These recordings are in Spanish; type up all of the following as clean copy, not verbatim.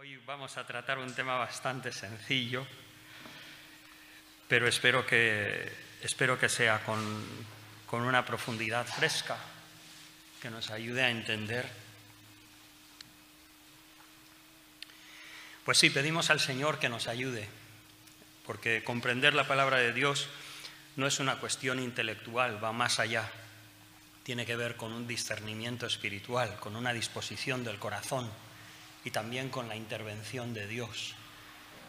Hoy vamos a tratar un tema bastante sencillo, pero espero que sea con una profundidad fresca, que nos ayude a entender. Pues sí, pedimos al Señor que nos ayude, porque comprender la palabra de Dios no es una cuestión intelectual, va más allá. Tiene que ver con un discernimiento espiritual, con una disposición del corazón y también con la intervención de Dios,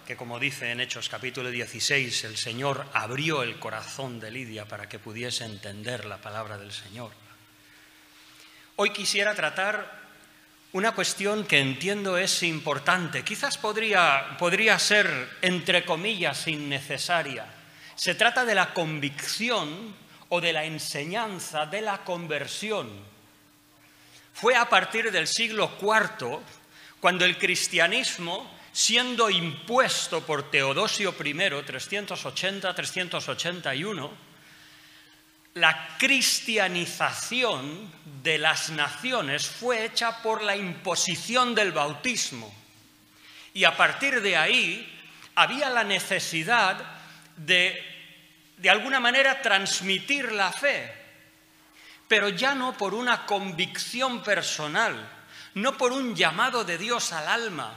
que como dice en Hechos capítulo 16, el Señor abrió el corazón de Lidia para que pudiese entender la palabra del Señor. Hoy quisiera tratar una cuestión que entiendo es importante, quizás podría ser, entre comillas, innecesaria. Se trata de la convicción o de la enseñanza de la conversión. Fue a partir del siglo IV cuando el cristianismo, siendo impuesto por Teodosio I, 380-381, la cristianización de las naciones fue hecha por la imposición del bautismo. Y a partir de ahí había la necesidad de alguna manera transmitir la fe, pero ya no por una convicción personal, no por un llamado de Dios al alma,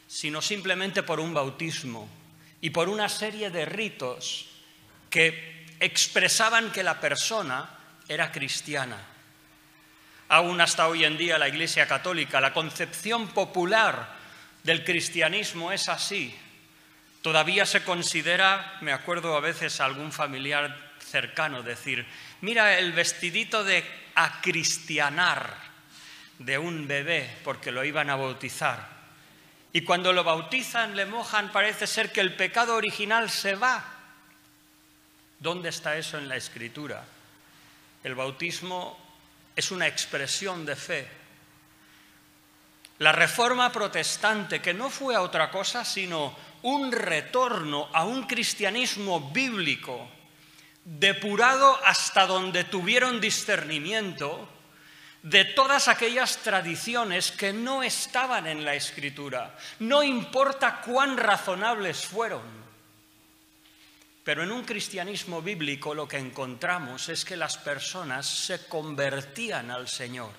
sino simplemente por un bautismo y por una serie de ritos que expresaban que la persona era cristiana. Aún hasta hoy en día la Iglesia Católica, la concepción popular del cristianismo es así. Todavía se considera, me acuerdo a veces a algún familiar cercano decir, mira el vestidito de acristianar de un bebé porque lo iban a bautizar. Y cuando lo bautizan, le mojan, parece ser que el pecado original se va. ¿Dónde está eso en la Escritura? El bautismo es una expresión de fe. La Reforma protestante, que no fue a otra cosa sino un retorno a un cristianismo bíblico, depurado hasta donde tuvieron discernimiento de todas aquellas tradiciones que no estaban en la Escritura. No importa cuán razonables fueron. Pero en un cristianismo bíblico lo que encontramos es que las personas se convertían al Señor.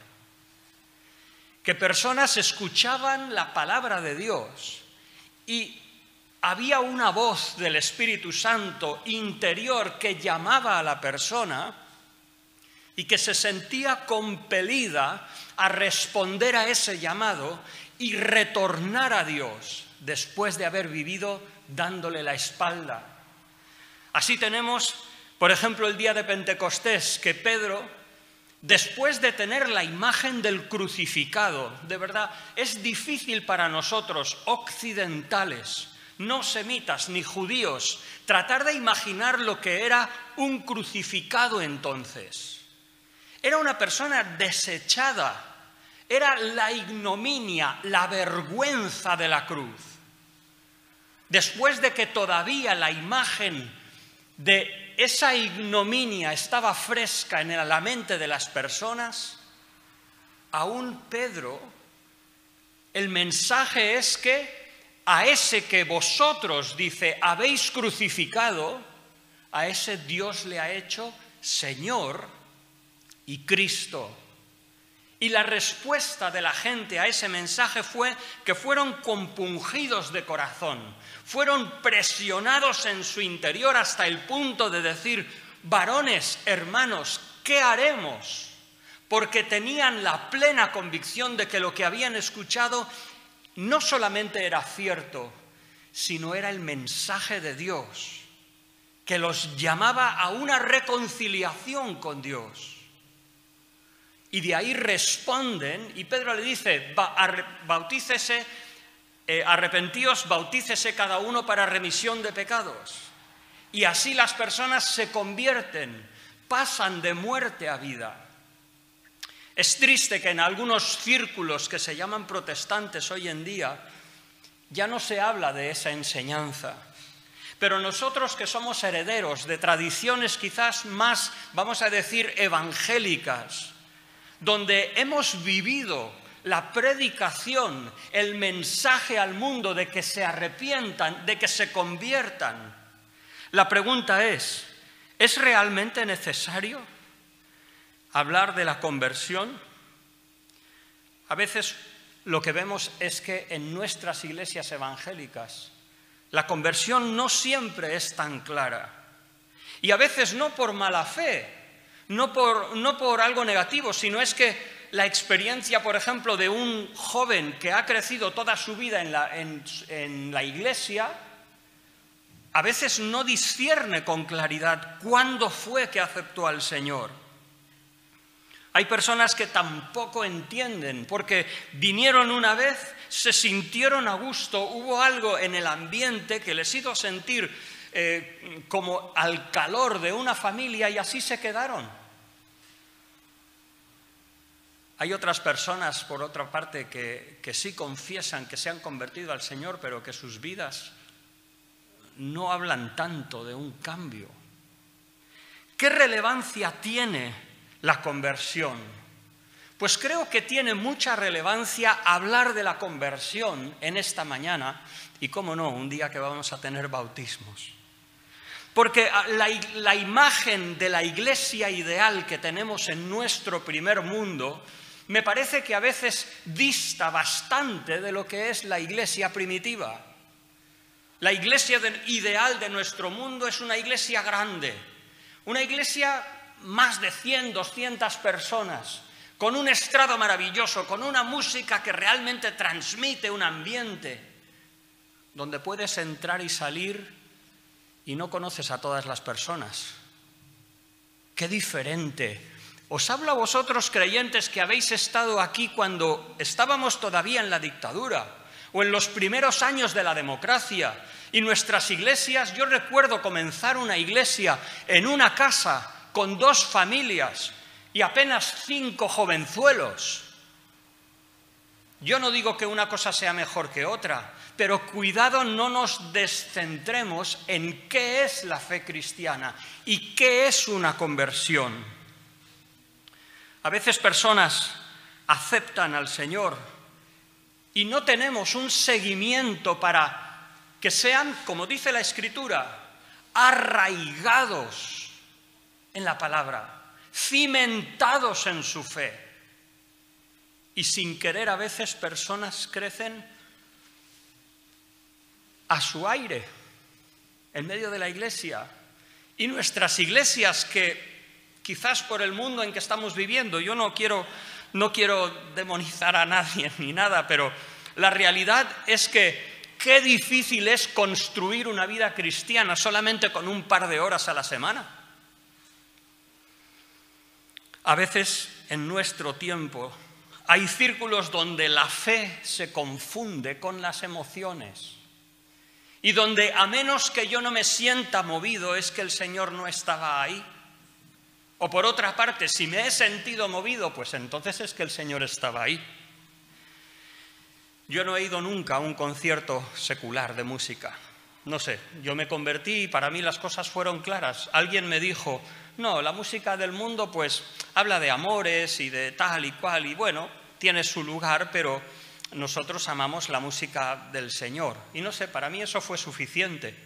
Que personas escuchaban la palabra de Dios y había una voz del Espíritu Santo interior que llamaba a la persona y que se sentía compelida a responder a ese llamado y retornar a Dios después de haber vivido dándole la espalda. Así tenemos, por ejemplo, el día de Pentecostés, que Pedro, después de tener la imagen del crucificado, de verdad, es difícil para nosotros occidentales, no semitas ni judíos, tratar de imaginar lo que era un crucificado entonces. Era una persona desechada, era la ignominia, la vergüenza de la cruz. Después de que todavía la imagen de esa ignominia estaba fresca en la mente de las personas, aún Pedro, el mensaje es que a ese que vosotros, dice, habéis crucificado, a ese Dios le ha hecho Señor y Cristo. Y la respuesta de la gente a ese mensaje fue que fueron compungidos de corazón, fueron presionados en su interior hasta el punto de decir, varones, hermanos, ¿qué haremos? Porque tenían la plena convicción de que lo que habían escuchado no solamente era cierto, sino era el mensaje de Dios, que los llamaba a una reconciliación con Dios. Y de ahí responden, y Pedro le dice, bautícese, arrepentíos, bautícese cada uno para remisión de pecados. Y así las personas se convierten, pasan de muerte a vida. Es triste que en algunos círculos que se llaman protestantes hoy en día ya no se habla de esa enseñanza. Pero nosotros que somos herederos de tradiciones quizás más, vamos a decir, evangélicas, donde hemos vivido la predicación, el mensaje al mundo de que se arrepientan, de que se conviertan. La pregunta ¿es realmente necesario hablar de la conversión? A veces lo que vemos es que en nuestras iglesias evangélicas la conversión no siempre es tan clara. Y a veces no por mala fe, no por algo negativo, sino es que la experiencia, por ejemplo, de un joven que ha crecido toda su vida en la iglesia, a veces no discierne con claridad cuándo fue que aceptó al Señor. Hay personas que tampoco entienden, porque vinieron una vez, se sintieron a gusto, hubo algo en el ambiente que les hizo sentir como al calor de una familia y así se quedaron. Hay otras personas, por otra parte, que sí confiesan que se han convertido al Señor, pero que sus vidas no hablan tanto de un cambio. ¿Qué relevancia tiene la conversión? Pues creo que tiene mucha relevancia hablar de la conversión en esta mañana y, cómo no, un día que vamos a tener bautismos. Porque la imagen de la iglesia ideal que tenemos en nuestro primer mundo me parece que a veces dista bastante de lo que es la iglesia primitiva. La iglesia ideal de nuestro mundo es una iglesia grande, una iglesia más de 100, 200 personas, con un estrado maravilloso, con una música que realmente transmite un ambiente donde puedes entrar y salir y no conoces a todas las personas. ¡Qué diferente! Os hablo a vosotros creyentes que habéis estado aquí cuando estábamos todavía en la dictadura o en los primeros años de la democracia. Y nuestras iglesias, yo recuerdo comenzar una iglesia en una casa con 2 familias y apenas 5 jovenzuelos. Yo no digo que una cosa sea mejor que otra, pero cuidado, no nos descentremos en qué es la fe cristiana y qué es una conversión. A veces personas aceptan al Señor y no tenemos un seguimiento para que sean, como dice la Escritura, arraigados en la palabra, cimentados en su fe. Y sin querer a veces personas crecen a su aire, en medio de la iglesia. Y nuestras iglesias que quizás por el mundo en que estamos viviendo, yo no quiero demonizar a nadie ni nada, pero la realidad es que qué difícil es construir una vida cristiana solamente con un par de horas a la semana. A veces en nuestro tiempo hay círculos donde la fe se confunde con las emociones y donde a menos que yo no me sienta movido es que el Señor no estaba ahí. O por otra parte, si me he sentido movido, pues entonces es que el Señor estaba ahí. Yo no he ido nunca a un concierto secular de música. No sé, yo me convertí y para mí las cosas fueron claras. Alguien me dijo, no, la música del mundo pues habla de amores y de tal y cual y bueno, tiene su lugar, pero nosotros amamos la música del Señor. Y no sé, para mí eso fue suficiente.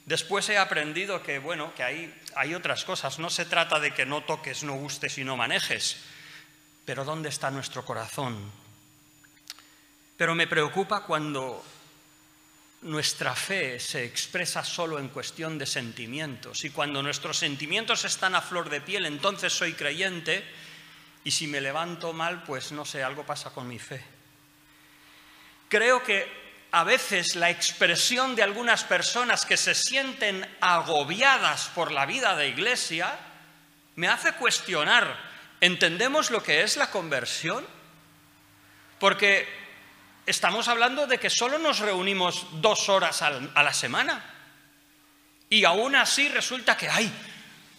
Después he aprendido que, bueno, que hay otras cosas. No se trata de que no toques, no gustes y no manejes. Pero ¿dónde está nuestro corazón? Pero me preocupa cuando nuestra fe se expresa solo en cuestión de sentimientos. Y cuando nuestros sentimientos están a flor de piel, entonces soy creyente. Y si me levanto mal, pues no sé, algo pasa con mi fe. Creo que a veces la expresión de algunas personas que se sienten agobiadas por la vida de iglesia me hace cuestionar, ¿entendemos lo que es la conversión? Porque estamos hablando de que solo nos reunimos 2 horas a la semana y aún así resulta que,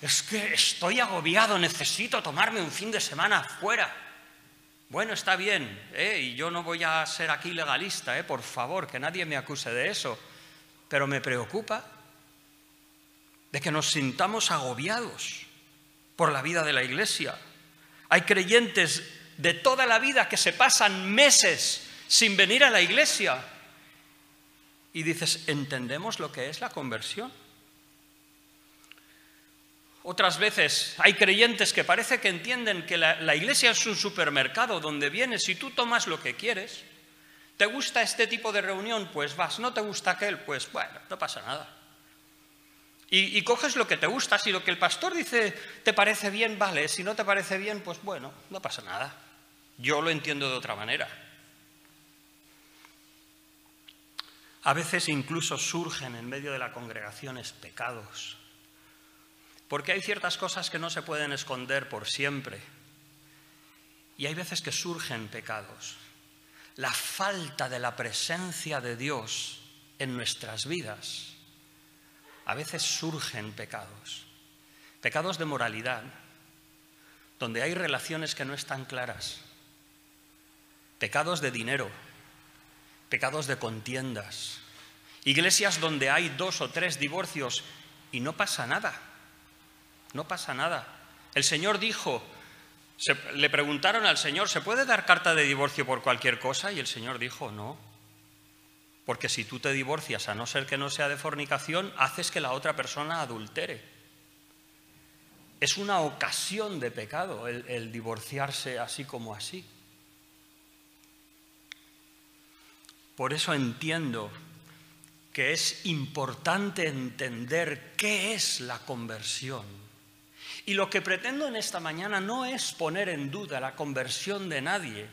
es que estoy agobiado, necesito tomarme un fin de semana fuera. Bueno, está bien, y yo no voy a ser aquí legalista, por favor, que nadie me acuse de eso, pero me preocupa de que nos sintamos agobiados por la vida de la iglesia. Hay creyentes de toda la vida que se pasan meses sin venir a la iglesia. Y dices, ¿entendemos lo que es la conversión? Otras veces hay creyentes que parece que entienden que la iglesia es un supermercado donde vienes y tú tomas lo que quieres. ¿Te gusta este tipo de reunión? Pues vas. ¿No te gusta aquel? Pues bueno, no pasa nada. Y coges lo que te gusta. Si lo que el pastor dice te parece bien, vale. Si no te parece bien, pues bueno, no pasa nada. Yo lo entiendo de otra manera. A veces incluso surgen en medio de la congregación pecados. Porque hay ciertas cosas que no se pueden esconder por siempre. Y hay veces que surgen pecados. La falta de la presencia de Dios en nuestras vidas. A veces surgen pecados. Pecados de moralidad, donde hay relaciones que no están claras. Pecados de dinero. Pecados de contiendas. Iglesias donde hay 2 o 3 divorcios y no pasa nada. No pasa nada. El Señor dijo, le preguntaron al Señor, ¿se puede dar carta de divorcio por cualquier cosa? Y el Señor dijo, no. Porque si tú te divorcias, a no ser que no sea de fornicación, haces que la otra persona adultere. Es una ocasión de pecado el divorciarse así como así. Por eso entiendo que es importante entender qué es la conversión. Y lo que pretendo en esta mañana no es poner en duda la conversión de nadie,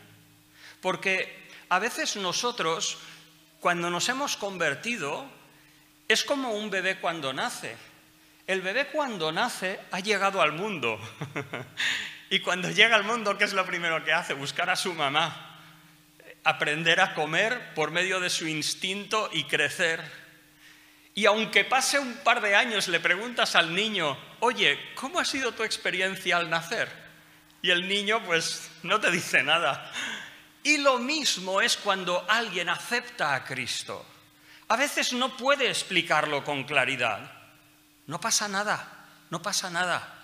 porque a veces nosotros, cuando nos hemos convertido, es como un bebé cuando nace. El bebé cuando nace ha llegado al mundo. Y cuando llega al mundo, ¿qué es lo primero que hace? Buscar a su mamá. Aprender a comer por medio de su instinto y crecer. Y aunque pase un par de años, le preguntas al niño, oye, ¿cómo ha sido tu experiencia al nacer? Y el niño, pues, no te dice nada. Y lo mismo es cuando alguien acepta a Cristo. A veces no puede explicarlo con claridad. No pasa nada, no pasa nada.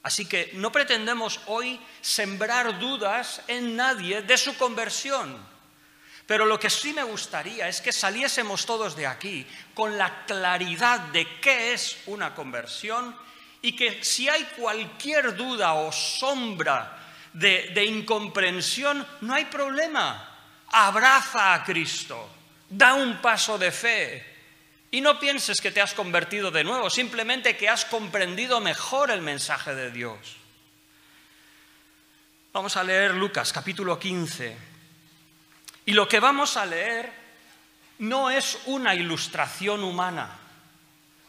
Así que no pretendemos hoy sembrar dudas en nadie de su conversión. Pero lo que sí me gustaría es que saliésemos todos de aquí con la claridad de qué es una conversión y que si hay cualquier duda o sombra de incomprensión, no hay problema. Abraza a Cristo, da un paso de fe y no pienses que te has convertido de nuevo, simplemente que has comprendido mejor el mensaje de Dios. Vamos a leer Lucas capítulo 15. Y lo que vamos a leer no es una ilustración humana.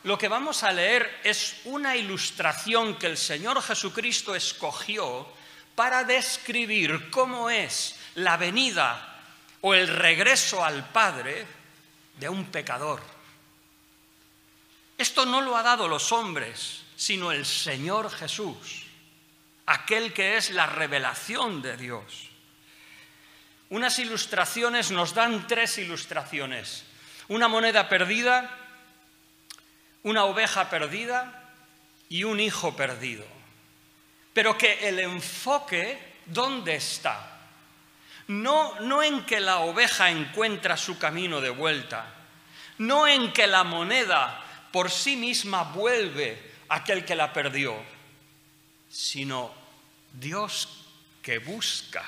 Lo que vamos a leer es una ilustración que el Señor Jesucristo escogió para describir cómo es la venida o el regreso al Padre de un pecador. Esto no lo ha dado los hombres, sino el Señor Jesús, aquel que es la revelación de Dios. Unas ilustraciones nos dan 3 ilustraciones. Una moneda perdida, una oveja perdida y un hijo perdido. Pero que el enfoque, ¿dónde está? No en que la oveja encuentra su camino de vuelta, no en que la moneda por sí misma vuelve a aquel que la perdió, sino Dios que busca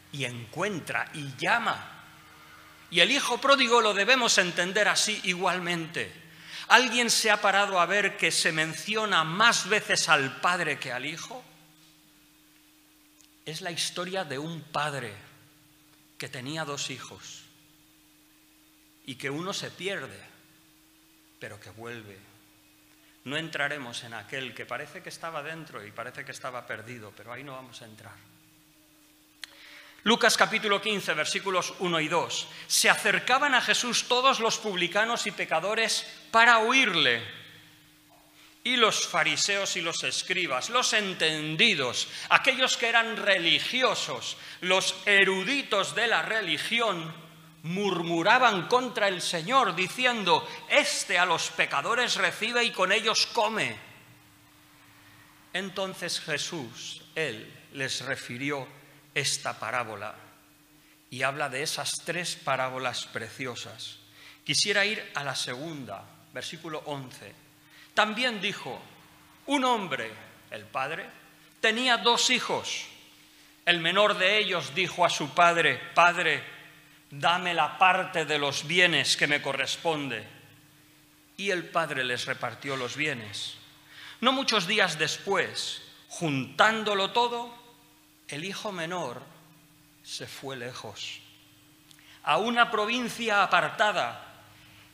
y encuentra y llama. Y el hijo pródigo lo debemos entender así igualmente. ¿Alguien se ha parado a ver que se menciona más veces al padre que al hijo? Es la historia de un padre que tenía 2 hijos y que uno se pierde, pero que vuelve. No entraremos en aquel que parece que estaba dentro y parece que estaba perdido, pero ahí no vamos a entrar. Lucas capítulo 15, versículos 1 y 2. Se acercaban a Jesús todos los publicanos y pecadores para oírle. Y los fariseos y los escribas, los entendidos, aquellos que eran religiosos, los eruditos de la religión, murmuraban contra el Señor, diciendo, «Este a los pecadores recibe y con ellos come». Entonces Jesús, Él, les refirió esta parábola y habla de esas 3 parábolas preciosas. Quisiera ir a la segunda, versículo 11. También dijo, un hombre, el padre, tenía 2 hijos. El menor de ellos dijo a su padre, «Padre, dame la parte de los bienes que me corresponde». Y el padre les repartió los bienes. No muchos días después, juntándolo todo, el hijo menor se fue lejos, a una provincia apartada,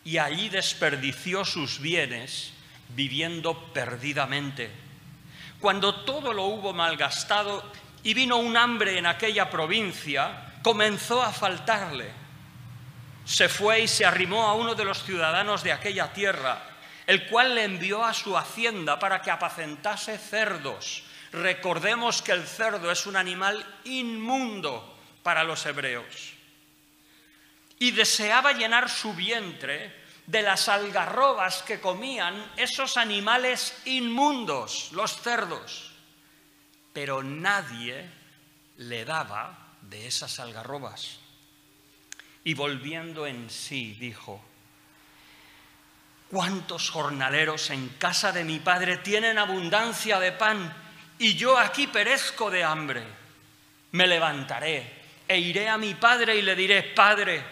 y allí desperdició sus bienes viviendo perdidamente. Cuando todo lo hubo malgastado y vino un hambre en aquella provincia, comenzó a faltarle. Se fue y se arrimó a uno de los ciudadanos de aquella tierra, el cual le envió a su hacienda para que apacentase cerdos. Recordemos que el cerdo es un animal inmundo para los hebreos. Y deseaba llenar su vientre de las algarrobas que comían esos animales inmundos, los cerdos. Pero nadie le daba de esas algarrobas. Y volviendo en sí, dijo, ¿cuántos jornaleros en casa de mi padre tienen abundancia de pan y yo aquí perezco de hambre? Me levantaré e iré a mi padre y le diré, Padre,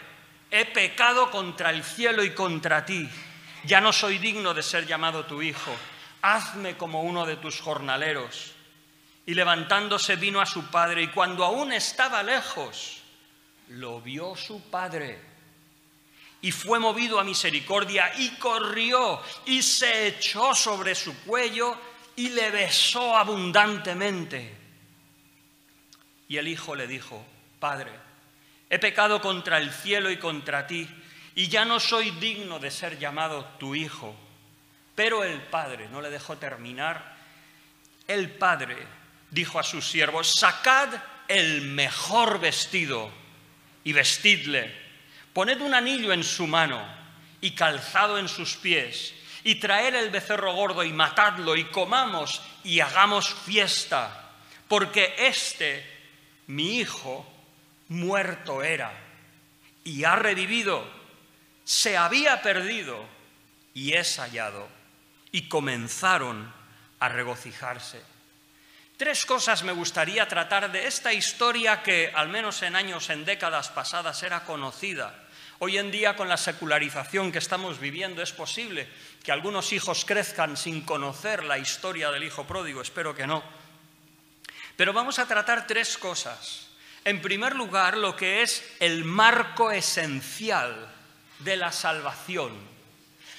he pecado contra el cielo y contra ti. Ya no soy digno de ser llamado tu hijo. Hazme como uno de tus jornaleros. Y levantándose vino a su padre, y cuando aún estaba lejos, lo vio su padre. Y fue movido a misericordia, y corrió, y se echó sobre su cuello, y le besó abundantemente. Y el hijo le dijo, Padre, he pecado contra el cielo y contra ti, y ya no soy digno de ser llamado tu hijo. Pero el padre, no le dejó terminar, el padre dijo a sus siervos, sacad el mejor vestido y vestidle, poned un anillo en su mano y calzado en sus pies, y traed el becerro gordo y matadlo, y comamos y hagamos fiesta, porque mi hijo, muerto era y ha revivido, se había perdido y es hallado. Y comenzaron a regocijarse. 3 cosas me gustaría tratar de esta historia que, al menos en décadas pasadas, era conocida. Hoy en día, con la secularización que estamos viviendo, es posible que algunos hijos crezcan sin conocer la historia del hijo pródigo, espero que no. Pero vamos a tratar 3 cosas. En primer lugar, lo que es el marco esencial de la salvación.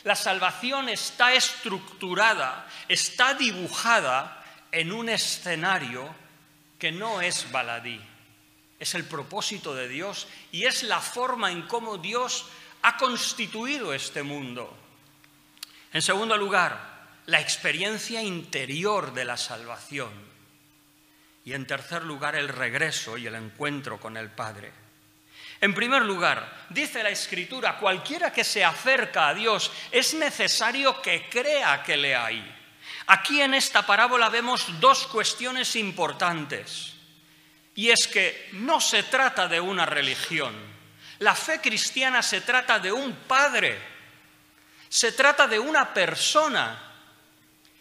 La salvación está estructurada, está dibujada en un escenario que no es baladí. Es el propósito de Dios y es la forma en cómo Dios ha constituido este mundo. En segundo lugar, la experiencia interior de la salvación. Y en tercer lugar, el regreso y el encuentro con el Padre. En primer lugar, dice la Escritura, cualquiera que se acerca a Dios es necesario que crea que le hay. Aquí en esta parábola vemos 2 cuestiones importantes. Y es que no se trata de una religión. La fe cristiana se trata de un Padre. Se trata de una persona.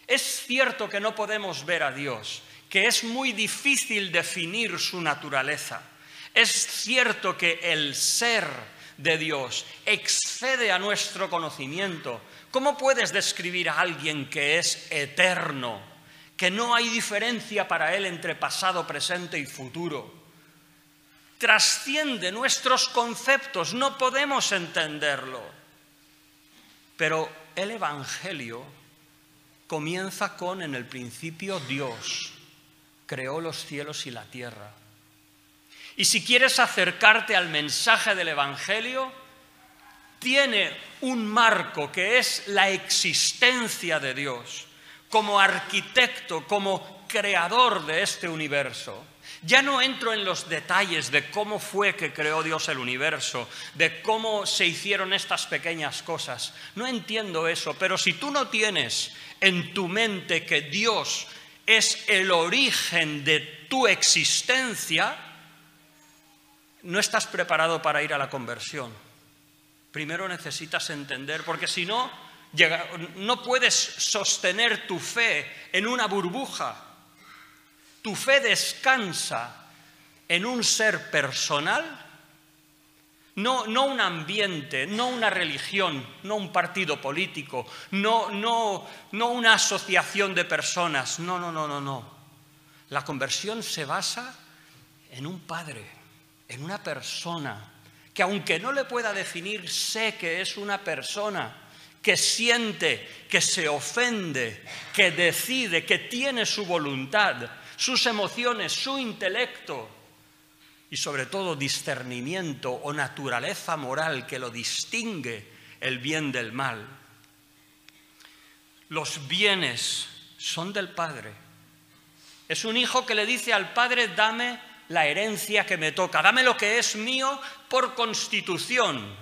Es cierto que no podemos ver a Dios, que es muy difícil definir su naturaleza. Es cierto que el ser de Dios excede a nuestro conocimiento. ¿Cómo puedes describir a alguien que es eterno, que no hay diferencia para él entre pasado, presente y futuro? Trasciende nuestros conceptos, no podemos entenderlo. Pero el Evangelio comienza con, en el principio, Dios creó los cielos y la tierra. Y si quieres acercarte al mensaje del Evangelio, tiene un marco que es la existencia de Dios como arquitecto, como creador de este universo. Ya no entro en los detalles de cómo fue que creó Dios el universo, de cómo se hicieron estas pequeñas cosas. No entiendo eso, pero si tú no tienes en tu mente que Dios es el origen de tu existencia, no estás preparado para ir a la conversión. Primero necesitas entender, porque si no, no puedes sostener tu fe en una burbuja. Tu fe descansa en un ser personal, no un ambiente, no una religión, no un partido político, no una asociación de personas. No. La conversión se basa en un Padre, en una persona, que aunque no le pueda definir, sé que es una persona que siente, que se ofende, que decide, que tiene su voluntad, sus emociones, su intelecto y sobre todo discernimiento o naturaleza moral que lo distingue el bien del mal. Los bienes son del Padre. Es un hijo que le dice al Padre: dame la herencia que me toca, dame lo que es mío por constitución.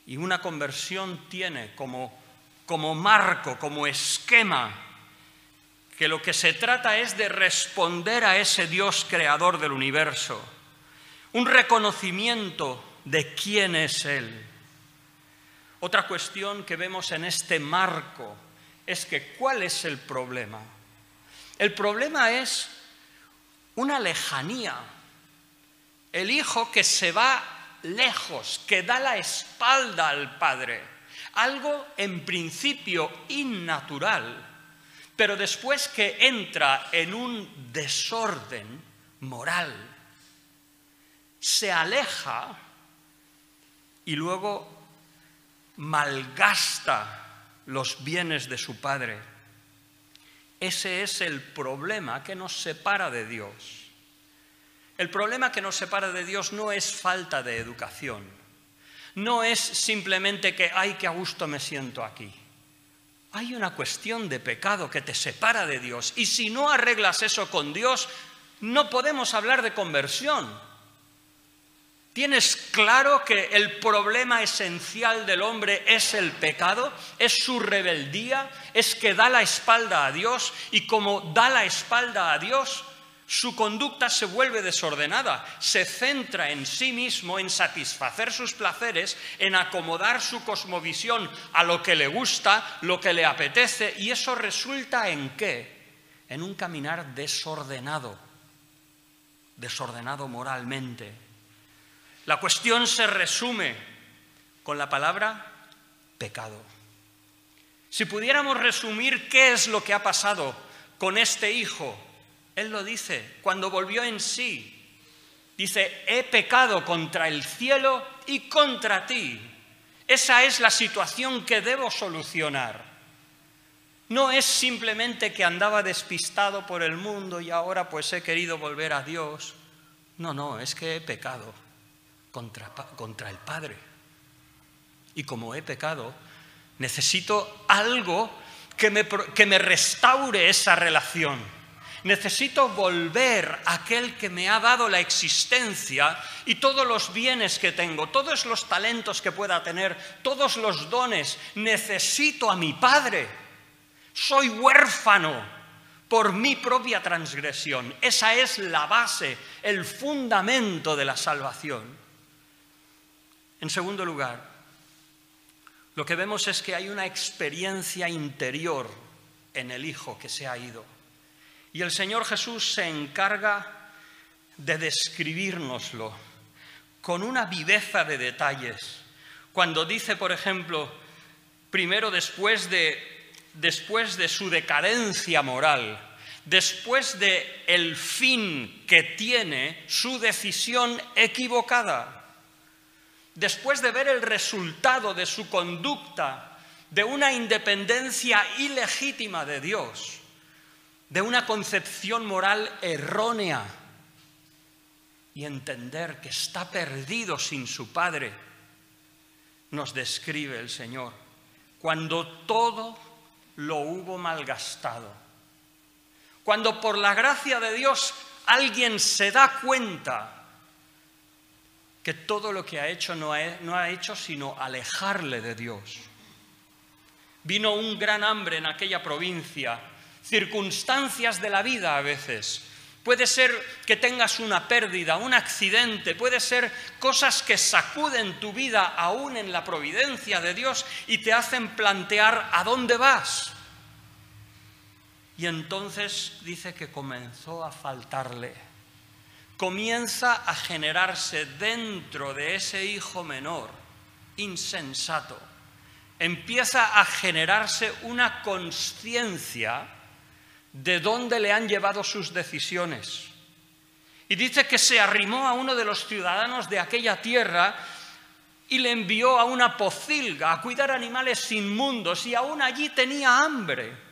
Y una conversión tiene como marco, como esquema, que lo que se trata es de responder a ese Dios creador del universo, un reconocimiento de quién es Él. Otra cuestión que vemos en este marco es que ¿cuál es el problema? El problema es una lejanía. El hijo que se va lejos, que da la espalda al Padre. Algo en principio innatural, pero después que entra en un desorden moral. Se aleja y luego malgasta los bienes de su Padre. Ese es el problema que nos separa de Dios. El problema que nos separa de Dios no es falta de educación, no es simplemente que ¡ay, qué a gusto me siento aquí! Hay una cuestión de pecado que te separa de Dios, y si no arreglas eso con Dios, no podemos hablar de conversión. ¿Tienes claro que el problema esencial del hombre es el pecado? ¿Es su rebeldía? ¿Es que da la espalda a Dios? Y como da la espalda a Dios, su conducta se vuelve desordenada, se centra en sí mismo, en satisfacer sus placeres, en acomodar su cosmovisión a lo que le gusta, lo que le apetece, y eso resulta ¿en qué? En un caminar desordenado moralmente. La cuestión se resume con la palabra pecado. Si pudiéramos resumir qué es lo que ha pasado con este hijo, él lo dice, cuando volvió en sí, dice: he pecado contra el cielo y contra ti. Esa es la situación que debo solucionar. No es simplemente que andaba despistado por el mundo y ahora pues he querido volver a Dios. No, es que he pecado contra el Padre. Y como he pecado, necesito algo que me restaure esa relación. Necesito volver a aquel que me ha dado la existencia y todos los bienes que tengo, todos los talentos que pueda tener, todos los dones. Necesito a mi Padre. Soy huérfano por mi propia transgresión. Esa es la base, el fundamento de la salvación. En segundo lugar, lo que vemos es que hay una experiencia interior en el Hijo que se ha ido. Y el Señor Jesús se encarga de describírnoslo con una viveza de detalles. Cuando dice, por ejemplo, primero después de su decadencia moral, después de el fin que tiene su decisión equivocada, después de ver el resultado de su conducta, de una independencia ilegítima de Dios, de una concepción moral errónea, y entender que está perdido sin su Padre, nos describe el Señor, cuando todo lo hubo malgastado, cuando por la gracia de Dios alguien se da cuenta que todo lo que ha hecho no ha hecho sino alejarle de Dios. Vino un gran hambre en aquella provincia, circunstancias de la vida a veces, Puede ser que tengas una pérdida, un accidente, puede ser cosas que sacuden tu vida aún en la providencia de Dios y te hacen plantear ¿a dónde vas? Y entonces dice que comenzó a faltarle. Comienza a generarse dentro de ese hijo menor, insensato, empieza a generarse una consciencia de dónde le han llevado sus decisiones. Y dice que se arrimó a uno de los ciudadanos de aquella tierra y le envió a una pocilga a cuidar animales inmundos y aún allí tenía hambre.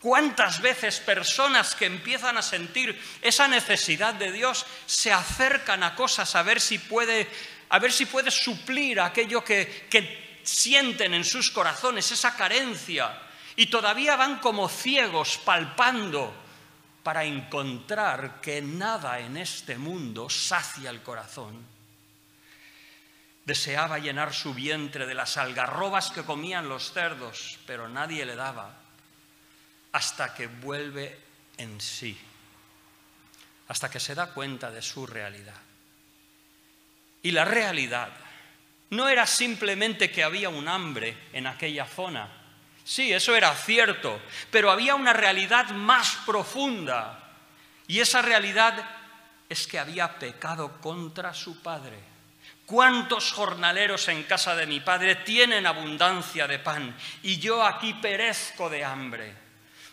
¿Cuántas veces personas que empiezan a sentir esa necesidad de Dios se acercan a cosas a ver si puede suplir aquello que sienten en sus corazones, esa carencia, y todavía van como ciegos palpando para encontrar que nada en este mundo sacia el corazón? Deseaba llenar su vientre de las algarrobas que comían los cerdos, pero nadie le daba, hasta que vuelve en sí, hasta que se da cuenta de su realidad. Y la realidad no era simplemente que había un hambre en aquella zona. Sí, eso era cierto, pero había una realidad más profunda. Y esa realidad es que había pecado contra su padre. ¿Cuántos jornaleros en casa de mi padre tienen abundancia de pan y yo aquí perezco de hambre?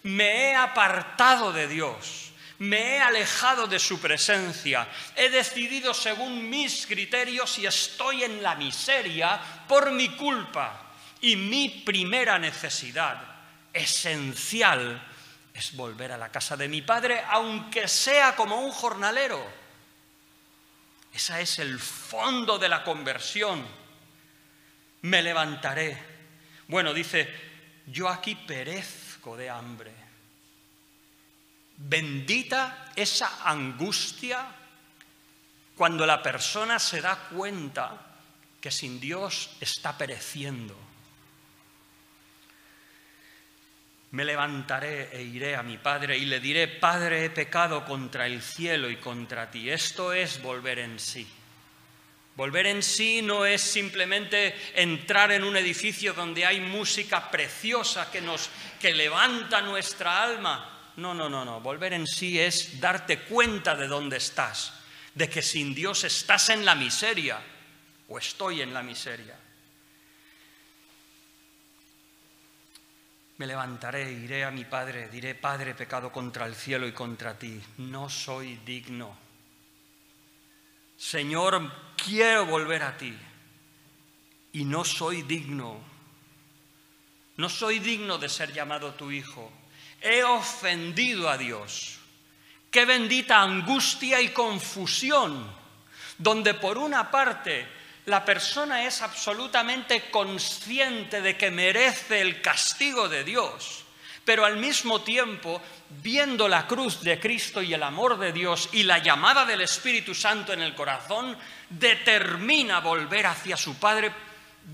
Me he apartado de Dios, me he alejado de su presencia, he decidido según mis criterios y estoy en la miseria por mi culpa. Y mi primera necesidad esencial es volver a la casa de mi padre, aunque sea como un jornalero. Ese es el fondo de la conversión. Me levantaré. Bueno, dice, yo aquí perezco de hambre. Bendita esa angustia cuando la persona se da cuenta que sin Dios está pereciendo. Me levantaré e iré a mi padre y le diré, Padre, he pecado contra el cielo y contra ti. Esto es volver en sí. Volver en sí no es simplemente entrar en un edificio donde hay música preciosa que levanta nuestra alma. No. Volver en sí es darte cuenta de dónde estás, de que sin Dios estás en la miseria o estoy en la miseria. Me levantaré, iré a mi padre, diré, Padre, he pecado contra el cielo y contra ti. No soy digno. Señor, quiero volver a ti. Y no soy digno. No soy digno de ser llamado tu hijo. He ofendido a Dios. Qué bendita angustia y confusión, donde por una parte la persona es absolutamente consciente de que merece el castigo de Dios, pero al mismo tiempo, viendo la cruz de Cristo y el amor de Dios y la llamada del Espíritu Santo en el corazón, determina volver hacia su Padre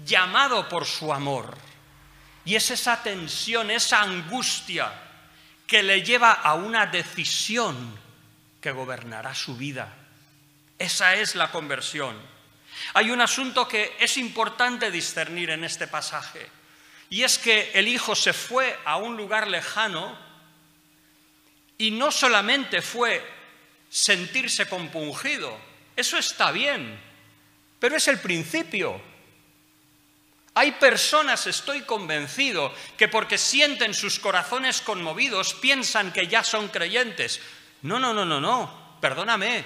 llamado por su amor. Y es esa tensión, esa angustia que le lleva a una decisión que gobernará su vida. Esa es la conversión. Hay un asunto que es importante discernir en este pasaje, y es que el hijo se fue a un lugar lejano y no solamente fue sentirse compungido, eso está bien, pero es el principio. Hay personas, estoy convencido, que porque sienten sus corazones conmovidos piensan que ya son creyentes. No, perdóname.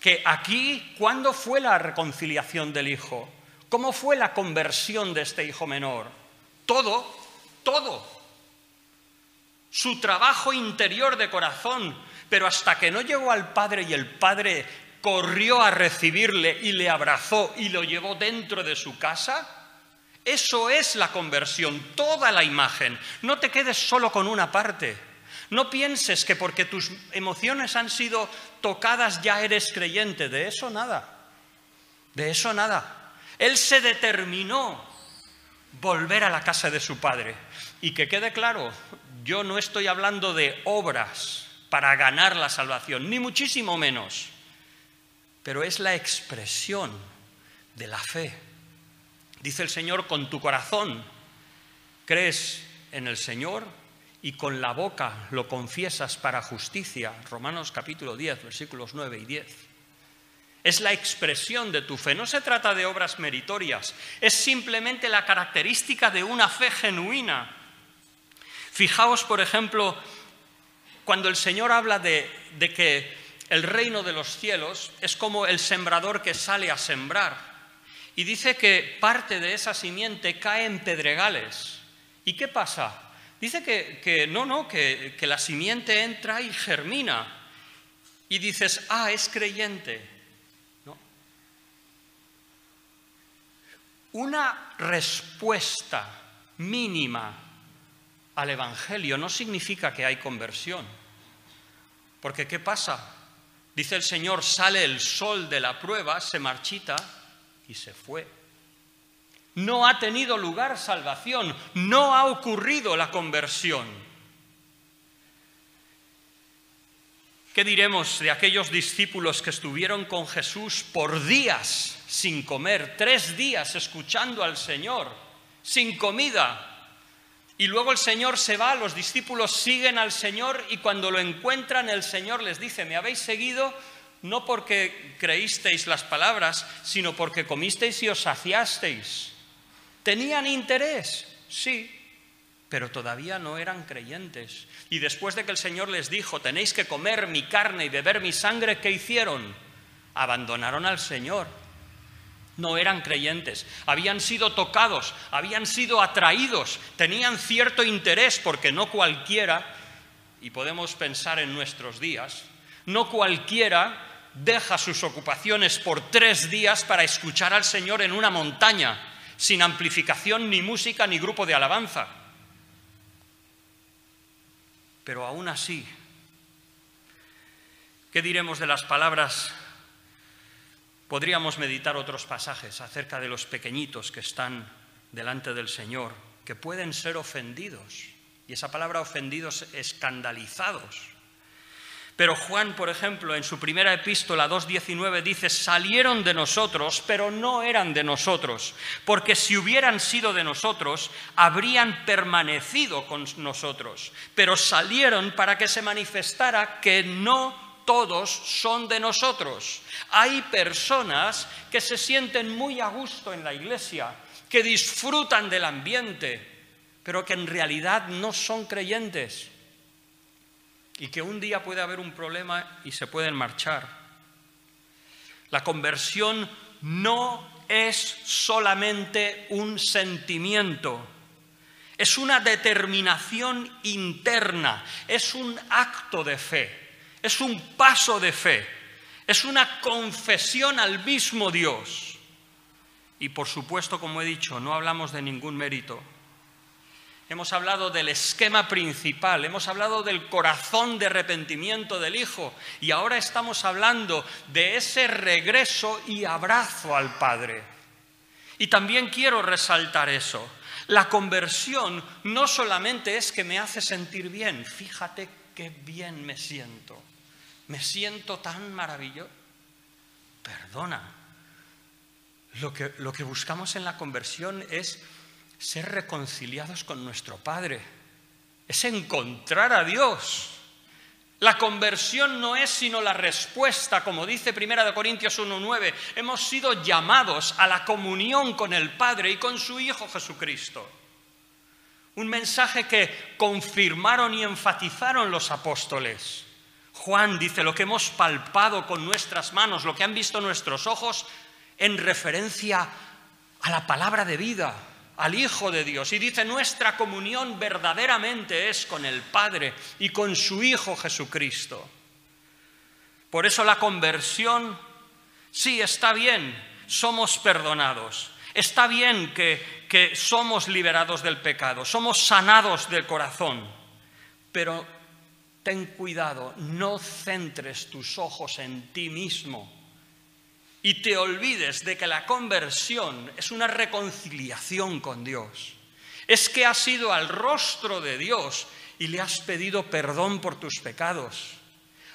Que aquí, ¿cuándo fue la reconciliación del hijo? ¿Cómo fue la conversión de este hijo menor? Todo. Su trabajo interior de corazón, pero hasta que no llegó al padre y el padre corrió a recibirle y le abrazó y lo llevó dentro de su casa, eso es la conversión, toda la imagen. No te quedes solo con una parte. No pienses que porque tus emociones han sido tocadas ya eres creyente. De eso nada. Él se determinó volver a la casa de su padre. Y que quede claro, yo no estoy hablando de obras, para ganar la salvación, ni muchísimo menos. Pero es la expresión de la fe. Dice el Señor, con tu corazón crees en el Señor y con la boca lo confiesas para justicia. Romanos capítulo 10, versículos 9 y 10. Es la expresión de tu fe. No se trata de obras meritorias, es simplemente la característica de una fe genuina. Fijaos, por ejemplo, cuando el Señor habla de que el reino de los cielos es como el sembrador que sale a sembrar. Y dice que parte de esa simiente cae en pedregales. ¿Y qué pasa? Dice que la simiente entra y germina. Y dices, es creyente. No. Una respuesta mínima al Evangelio no significa que hay conversión. Porque ¿qué pasa? Dice el Señor, sale el sol de la prueba, se marchita y se fue. No ha tenido lugar salvación, no ha ocurrido la conversión. ¿Qué diremos de aquellos discípulos que estuvieron con Jesús por días sin comer, 3 días escuchando al Señor, sin comida? Y luego el Señor se va, los discípulos siguen al Señor y cuando lo encuentran el Señor les dice, me habéis seguido no porque creísteis las palabras, sino porque comisteis y os saciasteis. ¿Tenían interés? Sí, pero todavía no eran creyentes. Y después de que el Señor les dijo, tenéis que comer mi carne y beber mi sangre, ¿qué hicieron? Abandonaron al Señor. No eran creyentes, habían sido tocados, habían sido atraídos, tenían cierto interés, porque no cualquiera, y podemos pensar en nuestros días, no cualquiera deja sus ocupaciones por 3 días para escuchar al Señor en una montaña, sin amplificación, ni música, ni grupo de alabanza. Pero aún así, ¿qué diremos de las palabras? Podríamos meditar otros pasajes acerca de los pequeñitos que están delante del Señor, que pueden ser ofendidos. Y esa palabra ofendidos, escandalizados. Pero Juan, por ejemplo, en su primera epístola 2:19 dice, salieron de nosotros, pero no eran de nosotros, porque si hubieran sido de nosotros, habrían permanecido con nosotros. Pero salieron para que se manifestara que no todos son de nosotros. Hay personas que se sienten muy a gusto en la iglesia, que disfrutan del ambiente, pero que en realidad no son creyentes. Y que un día puede haber un problema y se pueden marchar. La conversión no es solamente un sentimiento, es una determinación interna, es un acto de fe. Es un paso de fe, es una confesión al mismo Dios. Y por supuesto, como he dicho, no hablamos de ningún mérito. Hemos hablado del esquema principal, hemos hablado del corazón de arrepentimiento del Hijo y ahora estamos hablando de ese regreso y abrazo al Padre. Y también quiero resaltar eso. La conversión no solamente es que me hace sentir bien, fíjate qué bien me siento tan maravilloso. Perdona, lo que buscamos en la conversión es ser reconciliados con nuestro Padre, es encontrar a Dios. La conversión no es sino la respuesta, como dice 1 Corintios 1:9, hemos sido llamados a la comunión con el Padre y con su Hijo Jesucristo. Un mensaje que confirmaron y enfatizaron los apóstoles. Juan dice, lo que hemos palpado con nuestras manos, lo que han visto nuestros ojos, en referencia a la palabra de vida, al Hijo de Dios. Y dice, nuestra comunión verdaderamente es con el Padre y con su Hijo Jesucristo. Por eso la conversión, sí, está bien, somos perdonados. Está bien que somos liberados del pecado, somos sanados del corazón, pero ten cuidado, no centres tus ojos en ti mismo y te olvides de que la conversión es una reconciliación con Dios. Es que has ido al rostro de Dios y le has pedido perdón por tus pecados.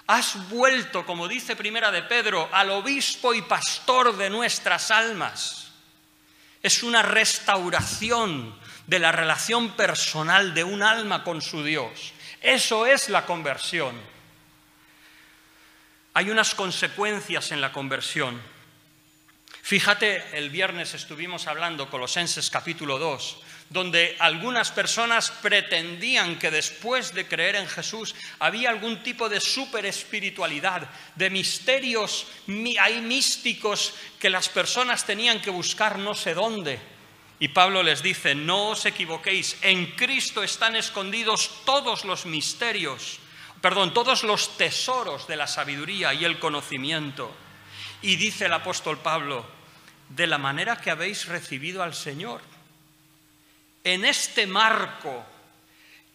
Has vuelto, como dice Primera de Pedro, al obispo y pastor de nuestras almas. Es una restauración de la relación personal de un alma con su Dios. Eso es la conversión. Hay unas consecuencias en la conversión. Fíjate, el viernes estuvimos hablando, Colosenses capítulo 2, donde algunas personas pretendían que después de creer en Jesús había algún tipo de superespiritualidad, de misterios hay místicos que las personas tenían que buscar no sé dónde. Y Pablo les dice, no os equivoquéis, en Cristo están escondidos todos los misterios, todos los tesoros de la sabiduría y el conocimiento. Y dice el apóstol Pablo, de la manera que habéis recibido al Señor. En este marco,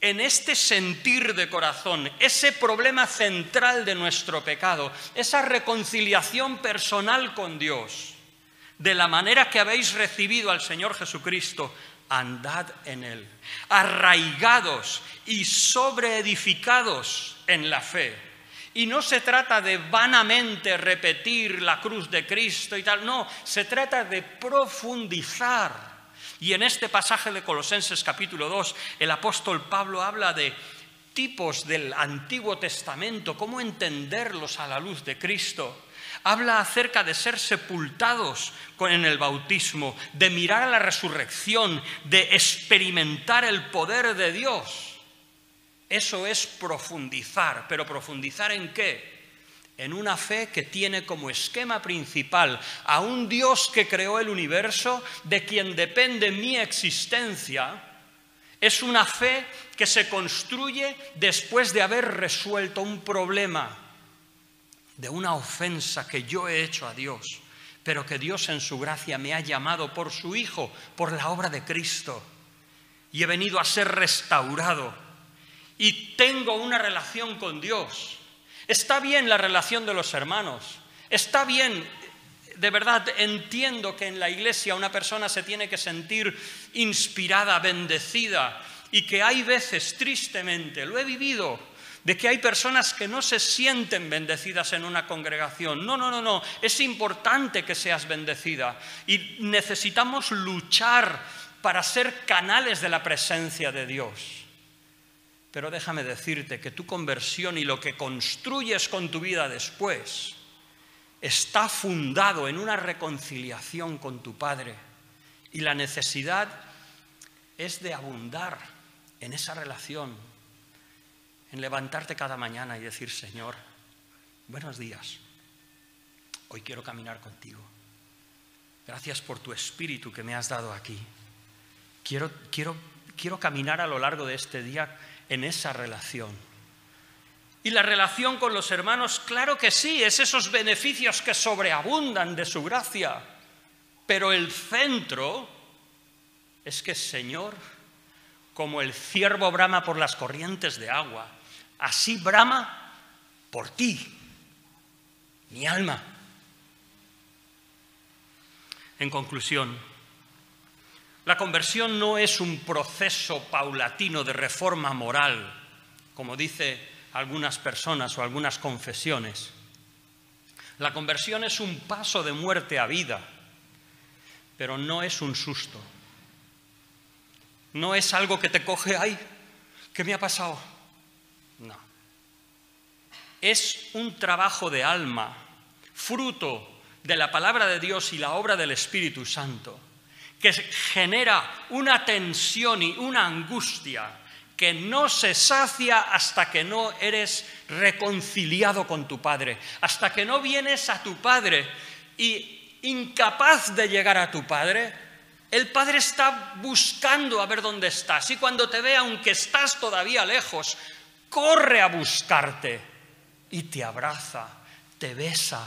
en este sentir de corazón, ese problema central de nuestro pecado, esa reconciliación personal con Dios, de la manera que habéis recibido al Señor Jesucristo, andad en Él, arraigados y sobreedificados en la fe. Y no se trata de vanamente repetir la cruz de Cristo y tal, no, se trata de profundizar. Y en este pasaje de Colosenses capítulo 2, el apóstol Pablo habla de tipos del Antiguo Testamento, cómo entenderlos a la luz de Cristo. Habla acerca de ser sepultados en el bautismo, de mirar a la resurrección, de experimentar el poder de Dios. Eso es profundizar, pero ¿profundizar en qué? En una fe que tiene como esquema principal a un Dios que creó el universo, de quien depende mi existencia. Es una fe que se construye después de haber resuelto un problema de una ofensa que yo he hecho a Dios, pero que Dios en su gracia me ha llamado por su Hijo, por la obra de Cristo, y he venido a ser restaurado. Y tengo una relación con Dios. Está bien la relación de los hermanos. Está bien, de verdad, entiendo que en la iglesia una persona se tiene que sentir inspirada, bendecida, y que hay veces, tristemente, lo he vivido, de que hay personas que no se sienten bendecidas en una congregación. No. Es importante que seas bendecida. Y necesitamos luchar para ser canales de la presencia de Dios. Pero déjame decirte que tu conversión y lo que construyes con tu vida después está fundado en una reconciliación con tu Padre. Y la necesidad es de abundar en esa relación, en levantarte cada mañana y decir, Señor, buenos días, hoy quiero caminar contigo. Gracias por tu espíritu que me has dado aquí. Quiero caminar a lo largo de este día en esa relación. Y la relación con los hermanos, claro que sí, es esos beneficios que sobreabundan de su gracia. Pero el centro es que, Señor, como el ciervo brama por las corrientes de agua, así brama por ti, mi alma. En conclusión, la conversión no es un proceso paulatino de reforma moral, como dicen algunas personas o algunas confesiones. La conversión es un paso de muerte a vida, pero no es un susto. No es algo que te coge, ¡ay! ¿Qué me ha pasado? No. Es un trabajo de alma, fruto de la palabra de Dios y la obra del Espíritu Santo, que genera una tensión y una angustia que no se sacia hasta que no eres reconciliado con tu Padre, hasta que no vienes a tu Padre y incapaz de llegar a tu Padre, el Padre está buscando a ver dónde estás y cuando te ve, aunque estás todavía lejos, corre a buscarte y te abraza, te besa,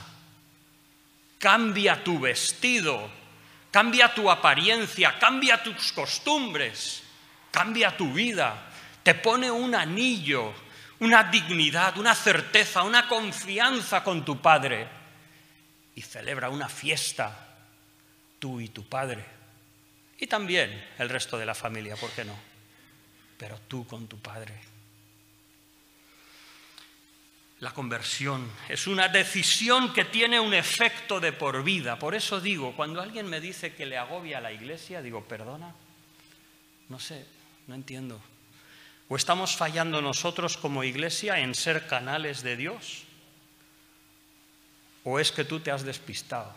cambia tu vestido, cambia tu apariencia, cambia tus costumbres, cambia tu vida, te pone un anillo, una dignidad, una certeza, una confianza con tu Padre y celebra una fiesta, tú y tu Padre, y también el resto de la familia, ¿por qué no? Pero tú con tu Padre. La conversión es una decisión que tiene un efecto de por vida. Por eso digo, cuando alguien me dice que le agobia la iglesia, digo, perdona, no sé, no entiendo. ¿O estamos fallando nosotros como iglesia en ser canales de Dios? ¿O es que tú te has despistado?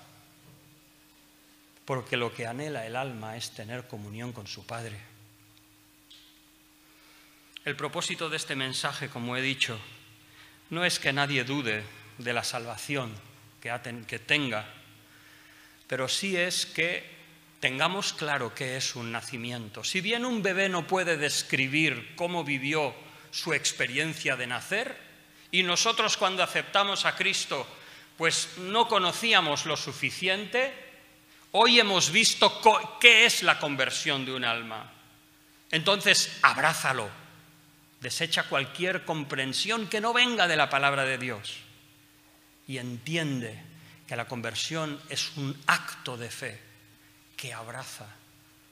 Porque lo que anhela el alma es tener comunión con su Padre. El propósito de este mensaje, como he dicho, no es que nadie dude de la salvación que tenga, pero sí es que tengamos claro qué es un nacimiento. Si bien un bebé no puede describir cómo vivió su experiencia de nacer, y nosotros cuando aceptamos a Cristo, pues no conocíamos lo suficiente, hoy hemos visto qué es la conversión de un alma. Entonces, abrázalo. Desecha cualquier comprensión que no venga de la palabra de Dios y entiende que la conversión es un acto de fe que abraza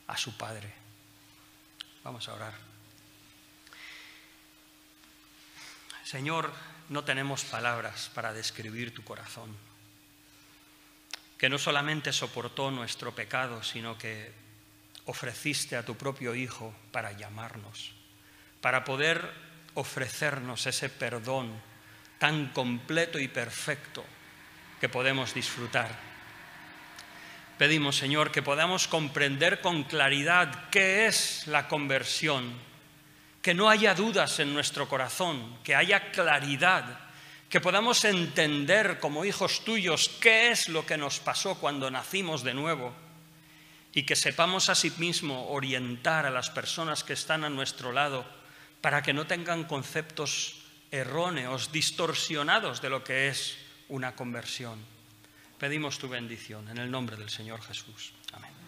a su Padre. Vamos a orar. Señor, no tenemos palabras para describir tu corazón, que no solamente soportó nuestro pecado, sino que ofreciste a tu propio Hijo para llamarnos, para poder ofrecernos ese perdón tan completo y perfecto que podemos disfrutar. Pedimos, Señor, que podamos comprender con claridad qué es la conversión, que no haya dudas en nuestro corazón, que haya claridad, que podamos entender como hijos tuyos qué es lo que nos pasó cuando nacimos de nuevo y que sepamos asimismo orientar a las personas que están a nuestro lado para que no tengan conceptos erróneos, distorsionados de lo que es una conversión. Pedimos tu bendición en el nombre del Señor Jesús. Amén.